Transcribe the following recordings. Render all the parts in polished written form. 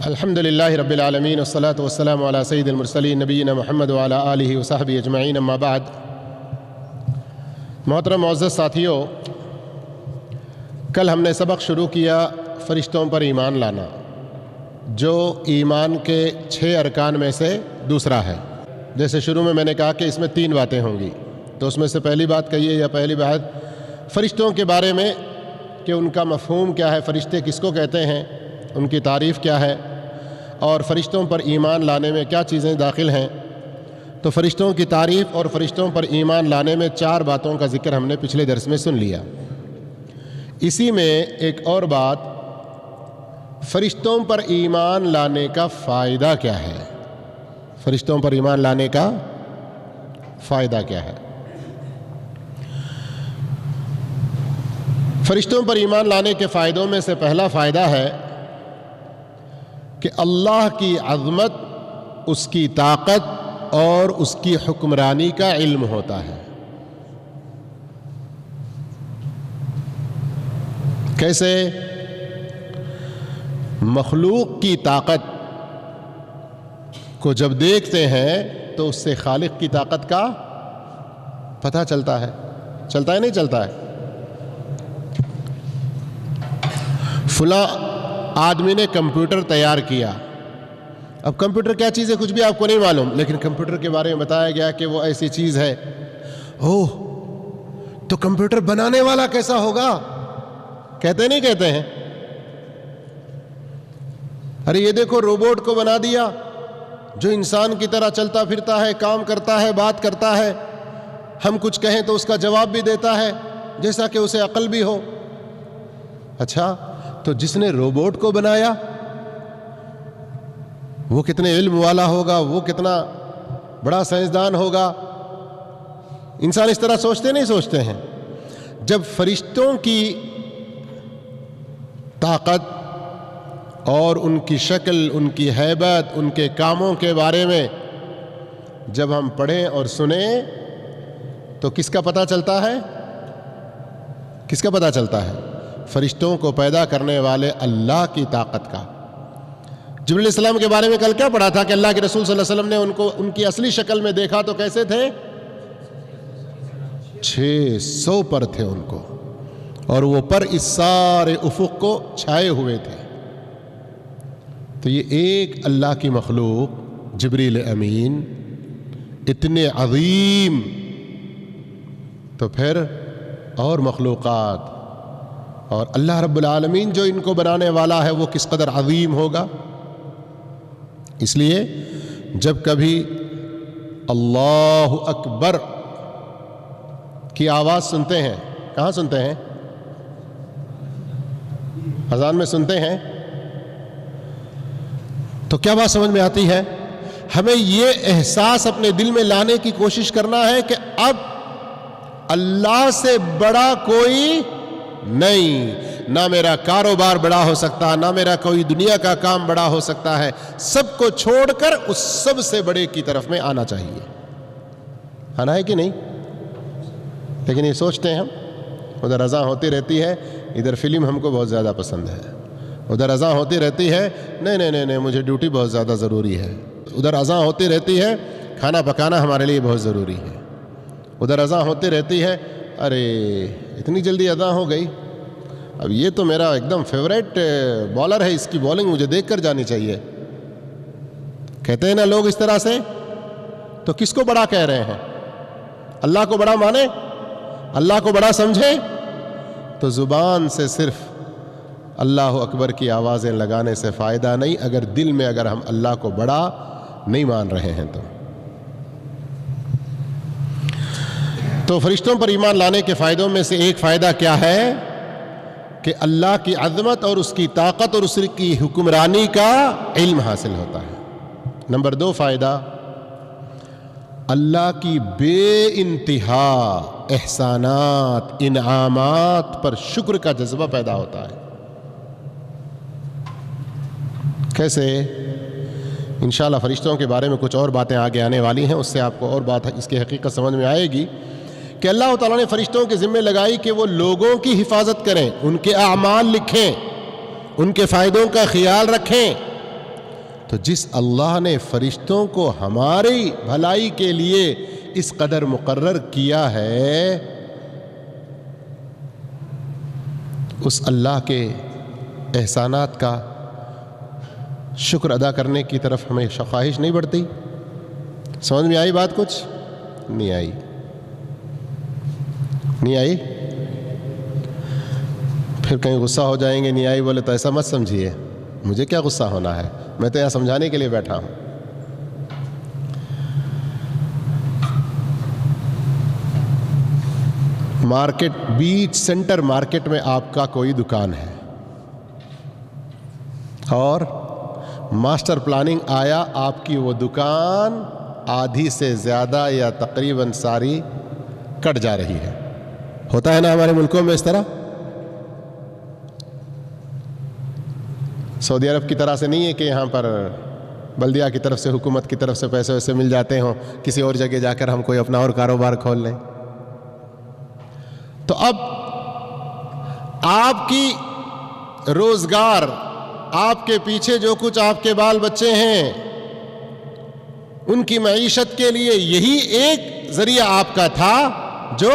الحمد للہ رب العالمین والصلاة والسلام علی سید المرسلین نبینا محمد وعلی آلہ وصحبہ اجمعین، اما بعد۔ محترم معزز ساتھیوں، کل ہم نے سبق شروع کیا فرشتوں پر ایمان لانا، جو ایمان کے 6 ارکان میں سے دوسرا ہے۔ جیسے شروع میں نے کہا کہ اس میں 3 باتیں ہوں گی، تو اس میں سے پہلی بات کہیے یا پہلی بات فرشتوں کے بارے میں کہ ان کا مفہوم کیا ہے، فرشتے کس کو کہتے ہیں، ان کی تعریف کیا ہے، اور فرشتوں پر ایمان لانے میں کیا چیزیں داخل ہیں۔ تو فرشتوں کی تعریف اور فرشتوں پر ایمان لانے میں 4 باتوں کا ذکر ہم نے پچھلے درس میں سن لیا۔ اسی میں ایک اور بات، فرشتوں پر ایمان لانے کا فائدہ کیا ہے، فرشتوں پر ایمان لانے کا فائدہ کیا ہے۔ فرشتوں پر ایمان لانے کے فائدوں میں سے پہلا فائدہ ہے کہ اللہ کی عظمت، اس کی طاقت اور اس کی حکمرانی کا علم ہوتا ہے۔ کیسے؟ مخلوق کی طاقت کو جب دیکھتے ہیں تو اس سے خالق کی طاقت کا پتہ چلتا ہے نہیں چلتا ہے؟ فلاں آدمی نے کمپیوٹر تیار کیا۔ اب کمپیوٹر کیا چیز ہے کچھ بھی آپ کو نہیں معلوم، لیکن کمپیوٹر کے بارے میں بتایا گیا کہ وہ ایسی چیز ہے۔ اوہ، تو کمپیوٹر بنانے والا کیسا ہوگا؟ کہتے ہیں ارے یہ دیکھو روبوٹ کو بنا دیا جو انسان کی طرح چلتا پھرتا ہے، کام کرتا ہے، بات کرتا ہے، ہم کچھ کہیں تو اس کا جواب بھی دیتا ہے جیسا کہ اسے عقل بھی ہو۔ اچھا، تو جس نے روبوٹ کو بنایا وہ کتنے علم والا ہوگا، وہ کتنا بڑا سائنسدان ہوگا۔ انسان اس طرح نہیں سوچتے ہیں۔ جب فرشتوں کی طاقت اور ان کی شکل، ان کی ہیبت، ان کے کاموں کے بارے میں جب ہم پڑھیں اور سنیں تو کس کا پتہ چلتا ہے؟ کس کا پتہ چلتا ہے؟ فرشتوں کو پیدا کرنے والے اللہ کی طاقت کا۔ جبریل علیہ السلام کے بارے میں کل کیا پڑھا تھا کہ اللہ کے رسول صلی اللہ علیہ وسلم نے ان کو ان کی اصلی شکل میں دیکھا تو کیسے تھے؟ 600 پر تھے ان کو، اور وہ پر اس سارے افق کو چھائے ہوئے تھے۔ تو یہ ایک اللہ کی مخلوق جبریل امین اتنے عظیم، تو پھر اور مخلوقات اور اللہ رب العالمین جو ان کو بنانے والا ہے وہ کس قدر عظیم ہوگا۔ اس لیے جب کبھی اللہ اکبر کی آواز سنتے ہیں، کہاں سنتے ہیں؟ اذان میں سنتے ہیں، تو کیا بات سمجھ میں آتی ہے؟ ہمیں یہ احساس اپنے دل میں لانے کی کوشش کرنا ہے کہ اب اللہ سے بڑا کوئی نہیں، نہ میرا کاروبار بڑا ہو سکتا، نہ میرا کوئی دنیا کا کام بڑا ہو سکتا ہے۔ سب کو چھوڑ کر اس سب سے بڑے کی طرف میں آنا چاہیے۔ آنا ہے کہ نہیں؟ لیکن یہ سوچتے ہیں ہم، ادھر اذان ہوتی رہتی ہے، ادھر فلم ہم کو بہت زیادہ پسند ہے، ادھر اذان ہوتی رہتی ہے، نہیں مجھے ڈیوٹی بہت زیادہ ضروری ہے، ادھر اذان ہوتی رہتی ہے، کھانا پکانا ہمارے لیے بہت ضروری ہے، ادھر اذان ہوتی رہتی ہے، ارے اتنی جلدی اذان ہو گئی، اب یہ تو میرا ایک دم فیوریٹ بالر ہے، اس کی بالنگ مجھے دیکھ کر جانی چاہیے۔ کہتے ہیں نا لوگ اس طرح سے، تو کس کو بڑا کہہ رہے ہیں؟ اللہ کو بڑا مانے، اللہ کو بڑا سمجھے، تو زبان سے صرف اللہ اکبر کی آوازیں لگانے سے فائدہ نہیں، اگر دل میں اگر ہم اللہ کو بڑا نہیں مان رہے ہیں تو فرشتوں پر ایمان لانے کے فائدوں میں سے ایک فائدہ کیا ہے کہ اللہ کی عظمت اور اس کی طاقت اور اس کی حکمرانی کا علم حاصل ہوتا ہے۔ نمبر 2 فائدہ، اللہ کی بے انتہا احسانات، انعامات پر شکر کا جذبہ پیدا ہوتا ہے۔ کیسے؟ انشاءاللہ فرشتوں کے بارے میں کچھ اور باتیں آگے آنے والی ہیں، اس سے آپ کو اور بات اس کی حقیقت سمجھ میں آئے گی کہ اللہ تعالیٰ نے فرشتوں کے ذمہ لگائی کہ وہ لوگوں کی حفاظت کریں، ان کے اعمال لکھیں، ان کے فائدوں کا خیال رکھیں، تو جس اللہ نے فرشتوں کو ہماری بھلائی کے لیے اس قدر مقرر کیا ہے، اس اللہ کے احسانات کا شکر ادا کرنے کی طرف ہمیں خواہش نہیں بڑھتی؟ سمجھ میں آئی بات؟ کچھ نہیں آئی؟ نہیں آئی؟ پھر کہیں غصہ ہو جائیں گے، نہیں آئی بولے تو ایسا مت سمجھیے، مجھے کیا غصہ ہونا ہے، میں تو یہاں سمجھانے کے لیے بیٹھا ہوں۔ مارکیٹ، بیچ سینٹر مارکیٹ میں آپ کا کوئی دکان ہے اور ماسٹر پلاننگ آیا، آپ کی وہ دکان آدھی سے زیادہ یا تقریباً ساری کٹ جا رہی ہے۔ ہوتا ہے نا ہمارے ملکوں میں اس طرح؟ سعودی عرب کی طرح سے نہیں ہے کہ یہاں پر بلدیہ کی طرف سے، حکومت کی طرف سے پیسے ویسے مل جاتے ہوں، کسی اور جگہ جا کر ہم کوئی اپنا اور کاروبار کھول لیں۔ تو اب آپ کی روزگار، آپ کے پیچھے جو کچھ آپ کے بال بچے ہیں، ان کی معیشت کے لیے یہی ایک ذریعہ آپ کا تھا جو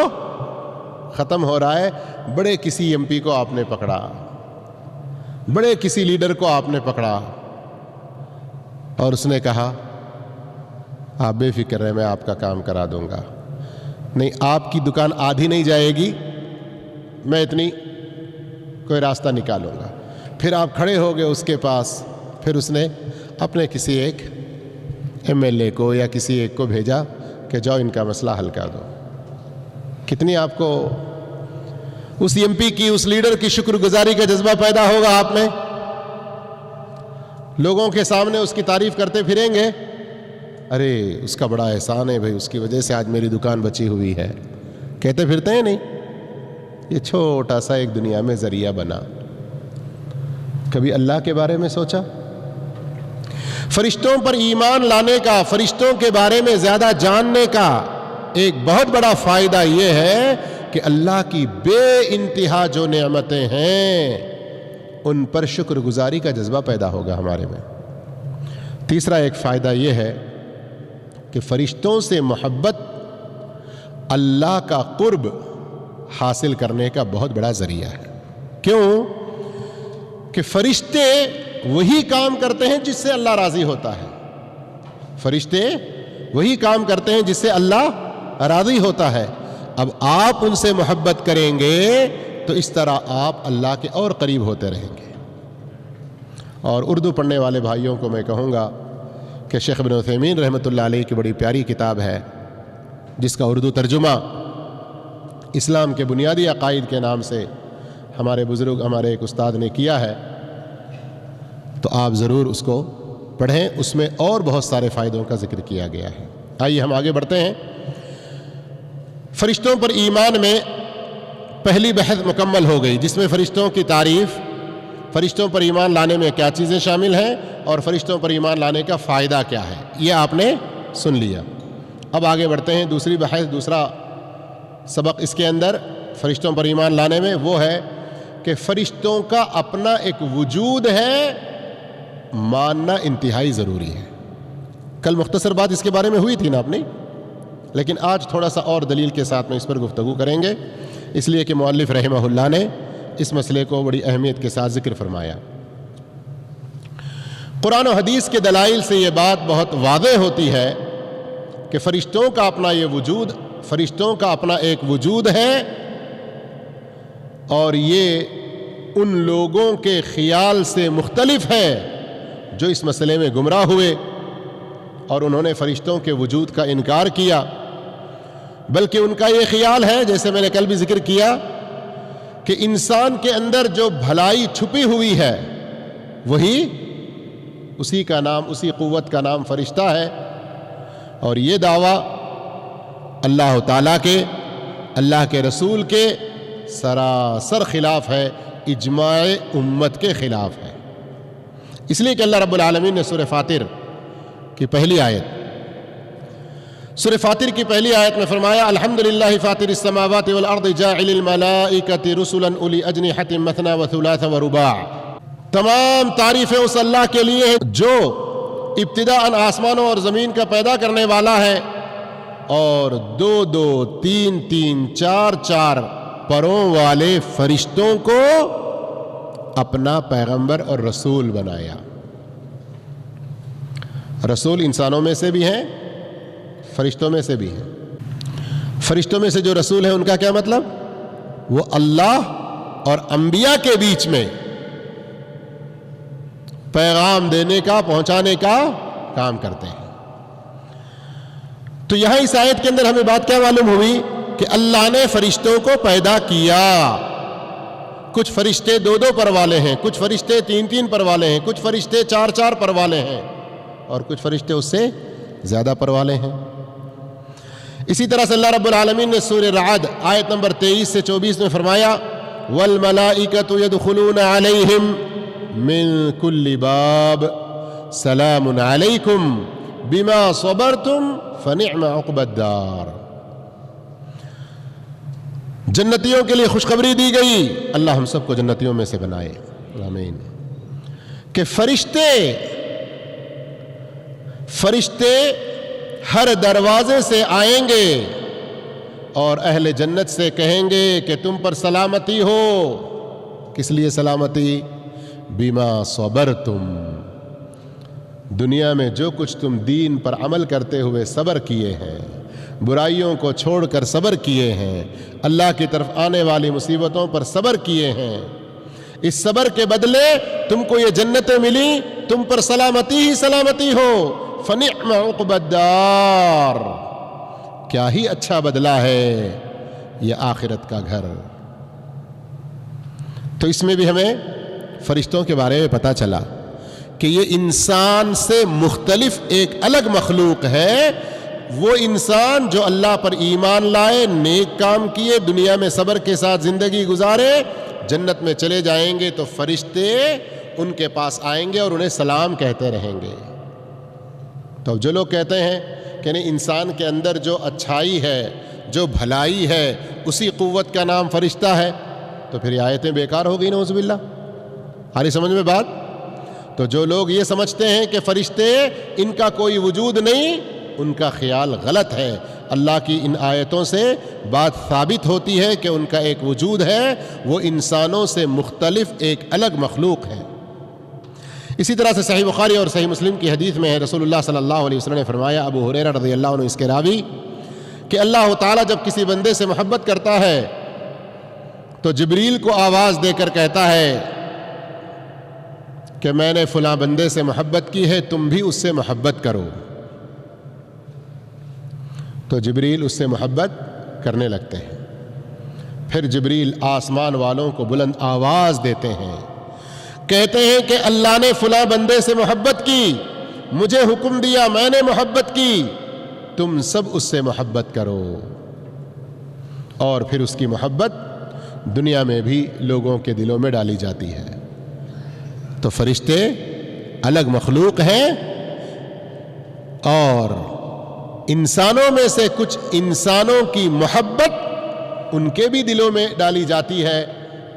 ختم ہو رہا ہے۔ بڑے کسی ایم پی کو آپ نے پکڑا، بڑے کسی لیڈر کو آپ نے پکڑا اور اس نے کہا آپ بے فکر رہیں، میں آپ کا کام کرا دوں گا، نہیں آپ کی دکان آدھی نہیں جائے گی، میں اتنی کوئی راستہ نکالوں گا۔ پھر آپ کھڑے ہو گئے اس کے پاس، پھر اس نے اپنے کسی ایک ایم ایل اے کو یا کسی ایک کو بھیجا کہ جاؤ ان کا مسئلہ حل کر دو۔ کتنی آپ کو اس ایم پی کی، اس لیڈر کی شکر گزاری کا جذبہ پیدا ہوگا آپ میں؟ لوگوں کے سامنے اس کی تعریف کرتے پھریں گے، ارے اس کا بڑا احسان ہے بھائی، اس کی وجہ سے آج میری دکان بچی ہوئی ہے، کہتے پھرتے ہیں نہیں؟ یہ چھوٹا سا ایک دنیا میں ذریعہ بنا۔ کبھی اللہ کے بارے میں سوچا؟ فرشتوں پر ایمان لانے کا، فرشتوں کے بارے میں زیادہ جاننے کا ایک بہت بڑا فائدہ یہ ہے کہ اللہ کی بے انتہا جو نعمتیں ہیں ان پر شکر گزاری کا جذبہ پیدا ہوگا ہمارے میں۔ تیسرا ایک فائدہ یہ ہے کہ فرشتوں سے محبت اللہ کا قرب حاصل کرنے کا بہت بڑا ذریعہ ہے۔ کیوں؟ کہ فرشتے وہی کام کرتے ہیں جس سے اللہ راضی ہوتا ہے، فرشتے وہی کام کرتے ہیں جس سے اللہ راضی ہوتا ہے۔ اب آپ ان سے محبت کریں گے تو اس طرح آپ اللہ کے اور قریب ہوتے رہیں گے۔ اور اردو پڑھنے والے بھائیوں کو میں کہوں گا کہ شیخ ابن عثیمین رحمۃ اللہ علیہ کی بڑی پیاری کتاب ہے جس کا اردو ترجمہ اسلام کے بنیادی عقائد کے نام سے ہمارے بزرگ، ہمارے ایک استاد نے کیا ہے، تو آپ ضرور اس کو پڑھیں، اس میں اور بہت سارے فائدوں کا ذکر کیا گیا ہے۔ آئیے ہم آگے بڑھتے ہیں۔ فرشتوں پر ایمان میں پہلی بحث مکمل ہو گئی، جس میں فرشتوں کی تعریف، فرشتوں پر ایمان لانے میں کیا چیزیں شامل ہیں اور فرشتوں پر ایمان لانے کا فائدہ کیا ہے، یہ آپ نے سن لیا۔ اب آگے بڑھتے ہیں، دوسری بحث، دوسرا سبق اس کے اندر فرشتوں پر ایمان لانے میں وہ ہے کہ فرشتوں کا اپنا ایک وجود ہے، ماننا انتہائی ضروری ہے۔ کل مختصر بات اس کے بارے میں ہوئی تھی نا اپنی، لیکن آج تھوڑا سا اور دلیل کے ساتھ میں اس پر گفتگو کریں گے، اس لیے کہ مؤلف رحمہ اللہ نے اس مسئلے کو بڑی اہمیت کے ساتھ ذکر فرمایا۔ قرآن و حدیث کے دلائل سے یہ بات بہت واضح ہوتی ہے کہ فرشتوں کا اپنا یہ وجود، فرشتوں کا اپنا ایک وجود ہے، اور یہ ان لوگوں کے خیال سے مختلف ہے جو اس مسئلے میں گمراہ ہوئے اور انہوں نے فرشتوں کے وجود کا انکار کیا۔ بلکہ ان کا یہ خیال ہے، جیسے میں نے کل بھی ذکر کیا، کہ انسان کے اندر جو بھلائی چھپی ہوئی ہے وہی اسی کا نام، اسی قوت کا نام فرشتہ ہے۔ اور یہ دعویٰ اللہ تعالیٰ کے، اللہ کے رسول کے سراسر خلاف ہے، اجماع امت کے خلاف ہے۔ اس لیے کہ اللہ رب العالمین نے سورہ فاطر کی پہلی آیت، سورہ فاطر کی پہلی آیت میں فرمایا الحمدللہ فاطر السماوات والارض جاعل الملائکۃ رسلا اولی اجنحۃ مثنی وثلاث ورباع۔ تمام تعریفیں اس اللہ کے لیے ہیں جو ابتداءً آسمانوں اور زمین کا پیدا کرنے والا ہے اور 2-2 3-3 4-4 پروں والے فرشتوں کو اپنا پیغمبر اور رسول بنایا. رسول انسانوں میں سے بھی ہیں، فرشتوں میں سے بھی ہیں. فرشتوں میں سے جو رسول ہیں ان کا کیا مطلب؟ وہ اللہ اور انبیاء کے بیچ میں پیغام دینے کا، پہنچانے کا کام کرتے ہیں. تو یہاں اس آیت کے اندر ہمیں بات کیا معلوم ہوئی کہ اللہ نے فرشتوں کو پیدا کیا. کچھ فرشتے 2-2 پر والے ہیں، کچھ فرشتے 3-3 پر والے ہیں، کچھ فرشتے 4-4 پر والے ہیں اور کچھ فرشتے اس سے زیادہ پر والے ہیں. اسی طرح سے اللہ رب العالمین نے سورہ رعد آیت نمبر 23 سے 24 میں فرمایا والملائکۃ یدخلون علیہم من کل باب سلام علیکم بما صبرتم فنعم عقبی الدار. جنتیوں کے لیے خوشخبری دی گئی، اللہ ہم سب کو جنتیوں میں سے بنائے، آمین. کہ فرشتے ہر دروازے سے آئیں گے اور اہل جنت سے کہیں گے کہ تم پر سلامتی ہو. کس لیے سلامتی؟ بما صبرتم، دنیا میں جو کچھ تم دین پر عمل کرتے ہوئے صبر کیے ہیں، برائیوں کو چھوڑ کر صبر کیے ہیں، اللہ کی طرف آنے والی مصیبتوں پر صبر کیے ہیں، اس صبر کے بدلے تم کو یہ جنتیں ملی، تم پر سلامتی ہی سلامتی ہو. فنعم عقبی الدار، کیا ہی اچھا بدلہ ہے یہ آخرت کا گھر. تو اس میں بھی ہمیں فرشتوں کے بارے میں پتہ چلا کہ یہ انسان سے مختلف ایک الگ مخلوق ہے. وہ انسان جو اللہ پر ایمان لائے، نیک کام کیے، دنیا میں صبر کے ساتھ زندگی گزارے، جنت میں چلے جائیں گے تو فرشتے ان کے پاس آئیں گے اور انہیں سلام کہتے رہیں گے. تو جو لوگ کہتے ہیں کہ نہیں انسان کے اندر جو اچھائی ہے، جو بھلائی ہے، اسی قوت کا نام فرشتہ ہے، تو پھر یہ آیتیں بیکار ہو گئی نعوذ باللہ. آ رہی سمجھ میں بات؟ تو جو لوگ یہ سمجھتے ہیں کہ فرشتے ان کا کوئی وجود نہیں، ان کا خیال غلط ہے. اللہ کی ان آیتوں سے بات ثابت ہوتی ہے کہ ان کا ایک وجود ہے، وہ انسانوں سے مختلف ایک الگ مخلوق ہے. اسی طرح سے صحیح بخاری اور صحیح مسلم کی حدیث میں ہے، رسول اللہ صلی اللہ علیہ وسلم نے فرمایا، ابو ہریرہ رضی اللہ عنہ اس کے راوی، کہ اللہ تعالیٰ جب کسی بندے سے محبت کرتا ہے تو جبریل کو آواز دے کر کہتا ہے کہ میں نے فلاں بندے سے محبت کی ہے، تم بھی اس سے محبت کرو. تو جبریل اس سے محبت کرنے لگتے ہیں. پھر جبریل آسمان والوں کو بلند آواز دیتے ہیں، کہتے ہیں کہ اللہ نے فلاں بندے سے محبت کی، مجھے حکم دیا، میں نے محبت کی، تم سب اس سے محبت کرو. اور پھر اس کی محبت دنیا میں بھی لوگوں کے دلوں میں ڈالی جاتی ہے. تو فرشتے الگ مخلوق ہیں اور انسانوں میں سے کچھ انسانوں کی محبت ان کے بھی دلوں میں ڈالی جاتی ہے.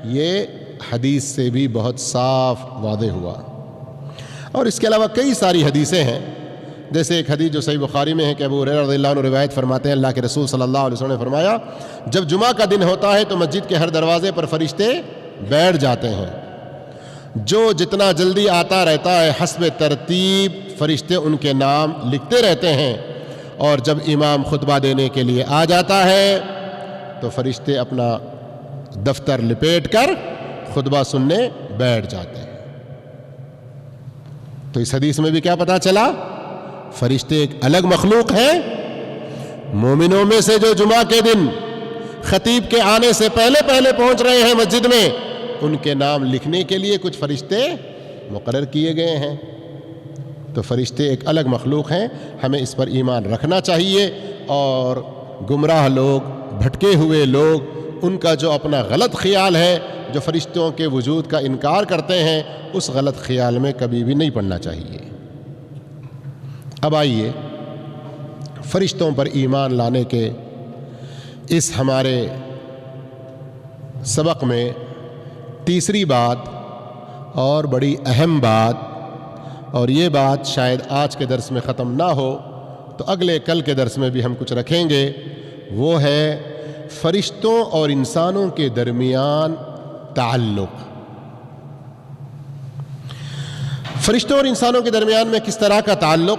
یہ حدیث سے بھی بہت صاف واضح ہوا. اور اس کے علاوہ کئی ساری حدیثیں ہیں، جیسے ایک حدیث جو صحیح بخاری میں ہے کہ ابو ہریرہ رضی اللہ عنہ روایت فرماتے ہیں، اللہ کے رسول صلی اللہ علیہ وسلم نے فرمایا، جب جمعہ کا دن ہوتا ہے تو مسجد کے ہر دروازے پر فرشتے بیٹھ جاتے ہیں. جو جتنا جلدی آتا رہتا ہے حسب ترتیب فرشتے ان کے نام لکھتے رہتے ہیں. اور جب امام خطبہ دینے کے لیے آ جاتا ہے تو فرشتے اپنا دفتر لپیٹ کر خطبہ سننے بیٹھ جاتے ہیں. تو اس حدیث میں بھی کیا پتہ چلا؟ فرشتے ایک الگ مخلوق ہیں. مومنوں میں سے جو جمعہ کے دن خطیب کے آنے سے پہلے پہنچ رہے ہیں مسجد میں، ان کے نام لکھنے کے لیے کچھ فرشتے مقرر کیے گئے ہیں. تو فرشتے ایک الگ مخلوق ہیں، ہمیں اس پر ایمان رکھنا چاہیے. اور گمراہ لوگ، بھٹکے ہوئے لوگ، ان کا جو اپنا غلط خیال ہے، جو فرشتوں کے وجود کا انکار کرتے ہیں، اس غلط خیال میں کبھی بھی نہیں پڑنا چاہیے. اب آئیے فرشتوں پر ایمان لانے کے اس ہمارے سبق میں تیسری بات اور بڑی اہم بات اور یہ بات شاید آج کے درس میں ختم نہ ہو تو اگلے کل کے درس میں بھی ہم کچھ رکھیں گے، وہ ہے فرشتوں اور انسانوں کے درمیان تعلق۔ فرشتوں اور انسانوں کے درمیان میں کس طرح کا تعلق،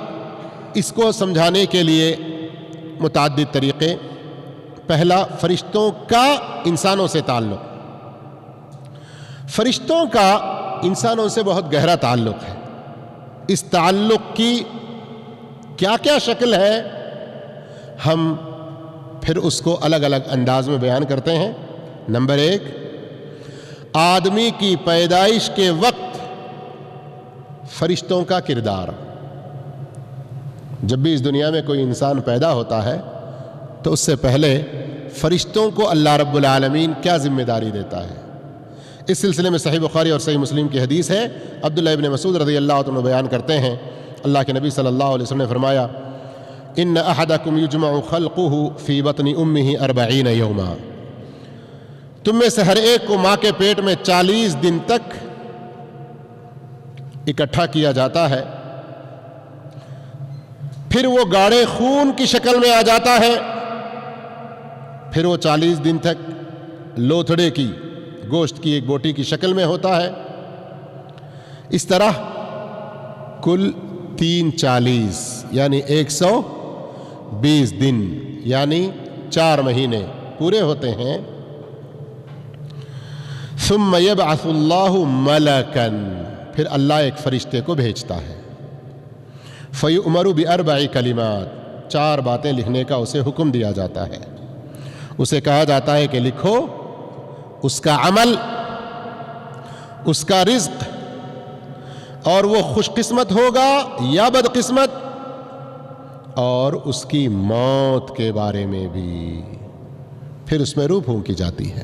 اس کو سمجھانے کے لیے متعدد طریقے۔ پہلا، فرشتوں کا انسانوں سے تعلق۔ فرشتوں کا انسانوں سے بہت گہرا تعلق ہے۔ اس تعلق کی کیا کیا شکل ہے، ہم پھر اس کو الگ الگ انداز میں بیان کرتے ہیں۔ نمبر 1، آدمی کی پیدائش کے وقت فرشتوں کا کردار۔ جب بھی اس دنیا میں کوئی انسان پیدا ہوتا ہے تو اس سے پہلے فرشتوں کو اللہ رب العالمین کیا ذمہ داری دیتا ہے۔ اس سلسلے میں صحیح بخاری اور صحیح مسلم کی حدیث ہے، عبداللہ ابن مسعود رضی اللہ عنہ بیان کرتے ہیں، اللہ کے نبی صلی اللہ علیہ وسلم نے فرمایا، ان احدکم یجمع خلقہ فی بطن امہ 40 یوما، تم میں سے ہر ایک کو ماں کے پیٹ میں 40 دن تک اکٹھا کیا جاتا ہے، پھر وہ گاڑے خون کی شکل میں آ جاتا ہے، پھر وہ 40 دن تک لوتھڑے کی گوشت کی ایک بوٹی کی شکل میں ہوتا ہے۔ اس طرح کل 340 یعنی 120 دن یعنی 4 مہینے پورے ہوتے ہیں۔ ثم یبعث اللہ ملکا، پھر اللہ ایک فرشتے کو بھیجتا ہے، فیؤمر ب4 کلمات، 4 باتیں لکھنے کا اسے حکم دیا جاتا ہے۔ اسے کہا جاتا ہے کہ لکھو اس کا عمل، اس کا رزق، اور وہ خوش قسمت ہوگا یا بدقسمت، اور اس کی موت کے بارے میں بھی۔ پھر اس میں روح پھونکی جاتی ہے۔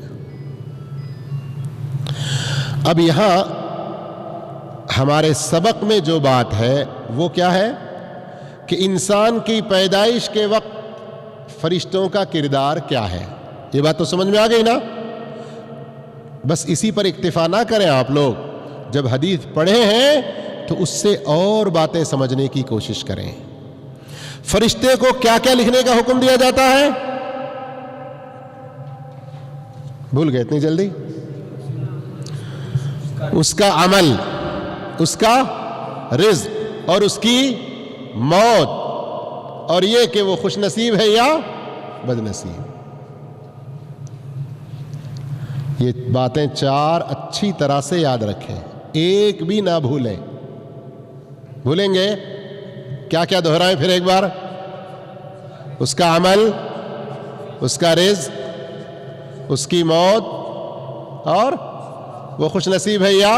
اب یہاں ہمارے سبق میں جو بات ہے وہ کیا ہے کہ انسان کی پیدائش کے وقت فرشتوں کا کردار کیا ہے۔ یہ بات تو سمجھ میں آ گئی نا؟ بس اسی پر اکتفا نہ کریں آپ لوگ، جب حدیث پڑھے ہیں تو اس سے اور باتیں سمجھنے کی کوشش کریں۔ فرشتے کو کیا کیا لکھنے کا حکم دیا جاتا ہے؟ بھول گئے اتنی جلدی؟ اس کا عمل، اس کا رزق، اور اس کی موت، اور یہ کہ وہ خوش نصیب ہے یا بد نصیب۔ یہ باتیں 4 اچھی طرح سے یاد رکھیں، ایک بھی نہ بھولیں۔ بھولیں گے کیا کیا دہرائیں پھر ایک بار؟ اس کا عمل، اس کا رزق، اس کی موت، اور وہ خوش نصیب ہے یا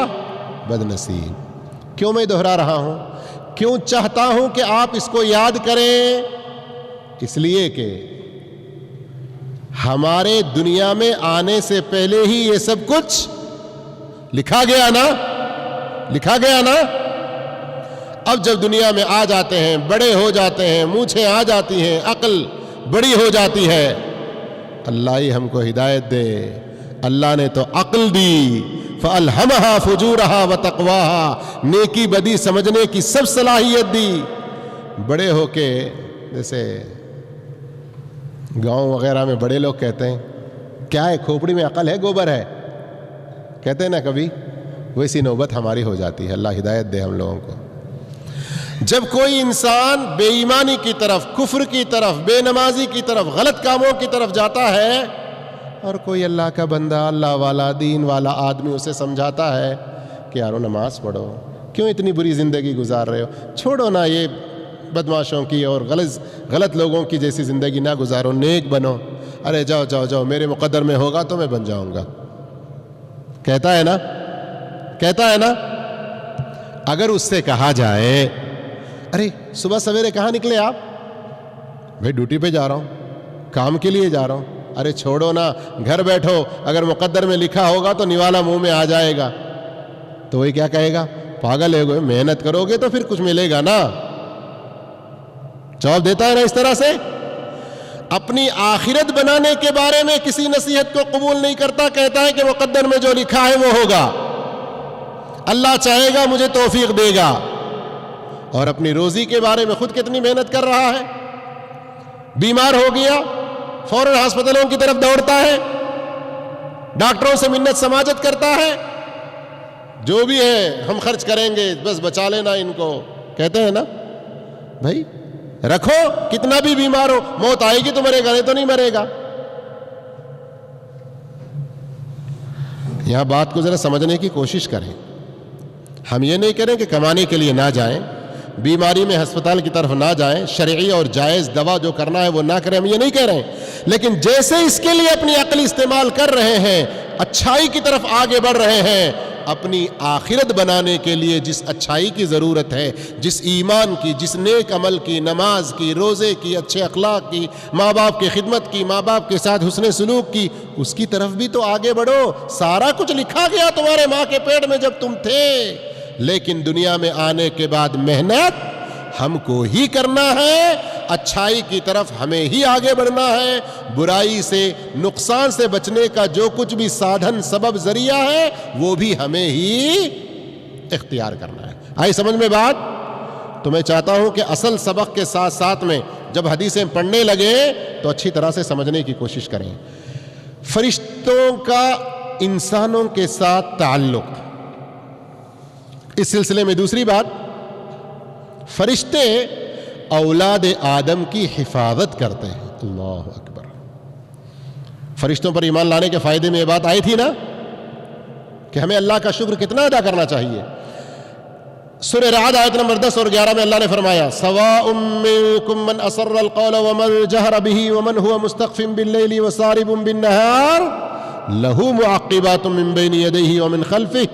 بد نصیب۔ کیوں میں دہرا رہا ہوں؟ کیوں چاہتا ہوں کہ آپ اس کو یاد کریں؟ اس لیے کہ ہمارے دنیا میں آنے سے پہلے ہی یہ سب کچھ لکھا گیا نا، لکھا گیا نا۔ اب جب دنیا میں آ جاتے ہیں، بڑے ہو جاتے ہیں، مونچھیں آ جاتی ہیں، عقل بڑی ہو جاتی ہے، اللہ ہی ہم کو ہدایت دے۔ اللہ نے تو عقل دی، فَأَلْهَمَهَا فُجُورَهَا وَتَقْوَاهَا، نیکی بدی سمجھنے کی سب صلاحیت دی۔ بڑے ہو کے جیسے گاؤں وغیرہ میں بڑے لوگ کہتے ہیں، کیا ہے کھوپڑی میں عقل ہے گوبر ہے، کہتے ہیں نا کبھی، ویسی نوبت ہماری ہو جاتی ہے۔ اللہ ہدایت دے ہم لوگوں کو۔ جب کوئی انسان بے ایمانی کی طرف، کفر کی طرف، بے نمازی کی طرف، غلط کاموں کی طرف جاتا ہے، اور کوئی اللہ کا بندہ، اللہ والا، دین والا آدمی اسے سمجھاتا ہے کہ یارو نماز پڑھو، کیوں اتنی بری زندگی گزار رہے ہو، چھوڑو نا یہ بدماشوں کی اور غلط لوگوں کی جیسی زندگی نہ گزارو، نیک بنو، ارے جاؤ جاؤ جاؤ، میرے مقدر میں ہوگا تو میں بن جاؤں گا، کہتا ہے نا، کہتا ہے نا۔ اگر اس سے کہا جائے ارے صبح سویرے کہاں نکلے آپ؟ بھائی ڈیوٹی پہ جا رہا ہوں، کام کے لیے جا رہا ہوں۔ ارے چھوڑو نا، گھر بیٹھو، اگر مقدر میں لکھا ہوگا تو نوالا منہ میں آ جائے گا۔ تو وہی کیا کہے گا؟ پاگل ہے، محنت کرو گے تو پھر کچھ ملے گا نا۔ جواب دیتا ہے نا اس طرح سے۔ اپنی آخرت بنانے کے بارے میں کسی نصیحت کو قبول نہیں کرتا، کہتا ہے کہ مقدر میں جو لکھا ہے وہ ہوگا، اللہ چاہے گا مجھے توفیق دے گا۔ اور اپنی روزی کے بارے میں خود کتنی محنت کر رہا ہے. بیمار ہو گیا فوراً ہسپتالوں کی طرف دوڑتا ہے, ڈاکٹروں سے منت سماجت کرتا ہے, جو بھی ہے ہم خرچ کریں گے, بس بچا لینا ان کو. کہتے ہیں نا بھائی رکھو, کتنا بھی بیمار ہو, موت آئے گی تو مرے گا, نہیں تو نہیں مرے گا. یہاں بات کو ذرا سمجھنے کی کوشش کریں. ہم یہ نہیں کریں کہ کمانے کے لیے نہ جائیں, بیماری میں ہسپتال کی طرف نہ جائیں, شرعی اور جائز دوا جو کرنا ہے وہ نہ کریں, ہم یہ نہیں کہہ رہے ہیں. لیکن جیسے اس کے لیے اپنی عقل استعمال کر رہے ہیں, اچھائی کی طرف آگے بڑھ رہے ہیں, اپنی آخرت بنانے کے لیے جس اچھائی کی ضرورت ہے, جس ایمان کی, جس نیک عمل کی, نماز کی, روزے کی, اچھے اخلاق کی, ماں باپ کی خدمت کی, ماں باپ کے ساتھ حسن سلوک کی, اس کی طرف بھی تو آگے بڑھو. سارا کچھ لکھا گیا تمہارے ماں کے پیٹ میں جب تم تھے, لیکن دنیا میں آنے کے بعد محنت ہم کو ہی کرنا ہے, اچھائی کی طرف ہمیں ہی آگے بڑھنا ہے, برائی سے نقصان سے بچنے کا جو کچھ بھی سادھن سبب ذریعہ ہے وہ بھی ہمیں ہی اختیار کرنا ہے. آئی سمجھ میں بات؟ تو میں چاہتا ہوں کہ اصل سبق کے ساتھ ساتھ میں جب حدیثیں پڑھنے لگے تو اچھی طرح سے سمجھنے کی کوشش کریں. فرشتوں کا انسانوں کے ساتھ تعلق, اس سلسلے میں دوسری بات, فرشتے اولاد آدم کی حفاظت کرتے ہیں. اللہ اکبر. فرشتوں پر ایمان لانے کے فائدے میں یہ بات آئی تھی نا کہ ہمیں اللہ کا شکر کتنا ادا کرنا چاہیے. سورہ رعد آیت نمبر 10 اور 11 میں اللہ نے فرمایا, سواء منکم من اسر القول ومن جہر به ومن هو مستخف باللیل وسارب بالنہار له معقبات من بین یدیہ ومن خلفہ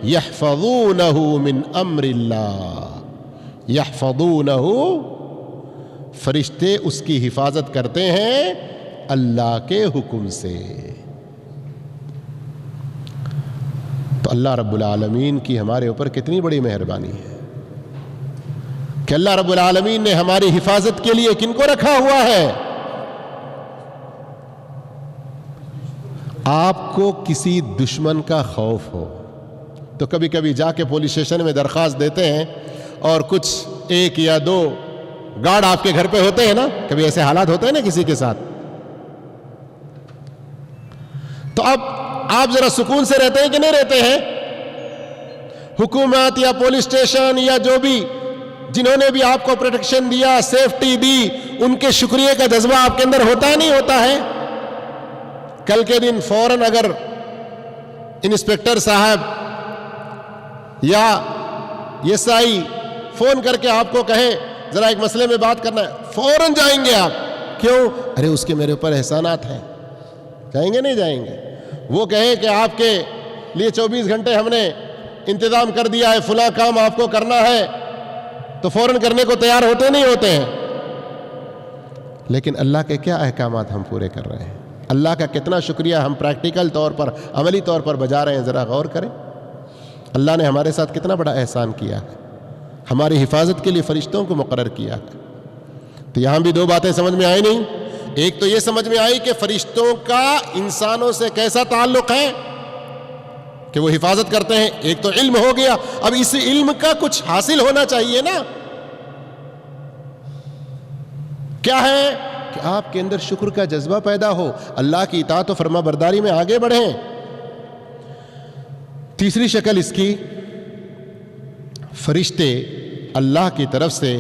یحفظونہ من امر اللہ. یحفظونہ, فرشتے اس کی حفاظت کرتے ہیں اللہ کے حکم سے. تو اللہ رب العالمین کی ہمارے اوپر کتنی بڑی مہربانی ہے کہ اللہ رب العالمین نے ہماری حفاظت کے لیے کن کو رکھا ہوا ہے. آپ کو کسی دشمن کا خوف ہو تو کبھی کبھی جا کے پولیس اسٹیشن میں درخواست دیتے ہیں, اور کچھ ایک یا دو گارڈ آپ کے گھر پہ ہوتے ہیں نا, کبھی ایسے حالات ہوتے ہیں نا کسی کے ساتھ, تو اب آپ ذرا سکون سے رہتے ہیں کہ نہیں رہتے ہیں؟ حکومت یا پولیس اسٹیشن یا جو بھی جنہوں نے بھی آپ کو پروٹیکشن دیا, سیفٹی دی, ان کے شکریہ کا جذبہ آپ کے اندر ہوتا ہے نہیں ہوتا ہے؟ کل کے دن فوراً اگر انسپکٹر صاحب یا ایس آئی فون کر کے آپ کو کہیں ذرا ایک مسئلے میں بات کرنا ہے, فوراً جائیں گے آپ. کیوں؟ ارے اس کے میرے اوپر احسانات ہیں. کہیں گے نہیں جائیں گے؟ وہ کہیں کہ آپ کے لیے 24 گھنٹے ہم نے انتظام کر دیا ہے, فلاں کام آپ کو کرنا ہے, تو فوراً کرنے کو تیار ہوتے نہیں ہوتے ہیں. لیکن اللہ کے کیا احکامات ہم پورے کر رہے ہیں, اللہ کا کتنا شکریہ ہم پریکٹیکل طور پر, عملی طور پر بجا رہے ہیں. ذرا غور کریں, اللہ نے ہمارے ساتھ کتنا بڑا احسان کیا ہے, ہماری حفاظت کے لیے فرشتوں کو مقرر کیا ہے. تو یہاں بھی دو باتیں سمجھ میں آئی نہیں. ایک تو یہ سمجھ میں آئی کہ فرشتوں کا انسانوں سے کیسا تعلق ہے کہ وہ حفاظت کرتے ہیں. ایک تو علم ہو گیا, اب اس علم کا کچھ حاصل ہونا چاہیے نا. کیا ہے کہ آپ کے اندر شکر کا جذبہ پیدا ہو, اللہ کی اطاعت و فرما برداری میں آگے بڑھیں. تیسری شکل اس کی, فرشتے اللہ کی طرف سے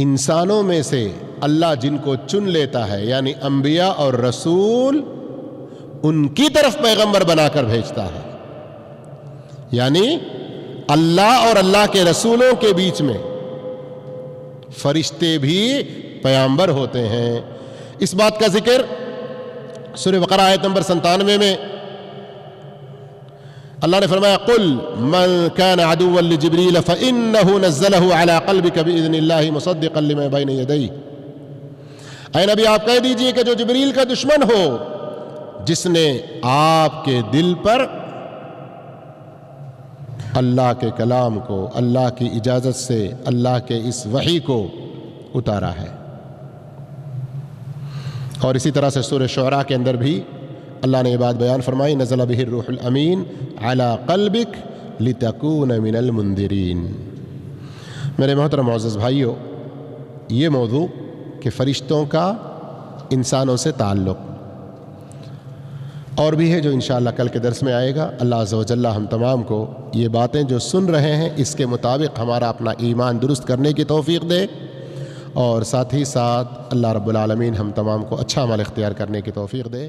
انسانوں میں سے اللہ جن کو چن لیتا ہے, یعنی انبیاء اور رسول, ان کی طرف پیغمبر بنا کر بھیجتا ہے. یعنی اللہ اور اللہ کے رسولوں کے بیچ میں فرشتے بھی پیغمبر ہوتے ہیں. اس بات کا ذکر سورہ بقرہ آیت نمبر 97 میں اللہ نے فرمایا, قل من كان عدوا لجبريل فإنه نزله على قلبك بإذن الله مصدقا لما بين يديه. اے نبی آپ کہہ دیجئے کہ جو جبریل کا دشمن ہو, جس نے آپ کے دل پر اللہ کے کلام کو اللہ کی اجازت سے اللہ کے اس وحی کو اتارا ہے. اور اسی طرح سے سورہ شعراء کے اندر بھی اللہ نے یہ بات بیان فرمائی, نزل به الروح الامین علی قلبک لتکون من المنذرین. میرے محترم معزز بھائیوں، یہ موضوع کہ فرشتوں کا انسانوں سے تعلق اور بھی ہے جو انشاءاللہ کل کے درس میں آئے گا۔ اللہ عز و جل ہم تمام کو یہ باتیں جو سن رہے ہیں اس کے مطابق ہمارا اپنا ایمان درست کرنے کی توفیق دے، اور ساتھ ہی ساتھ اللہ رب العالمین ہم تمام کو اچھا عمل اختیار کرنے کی توفیق دے۔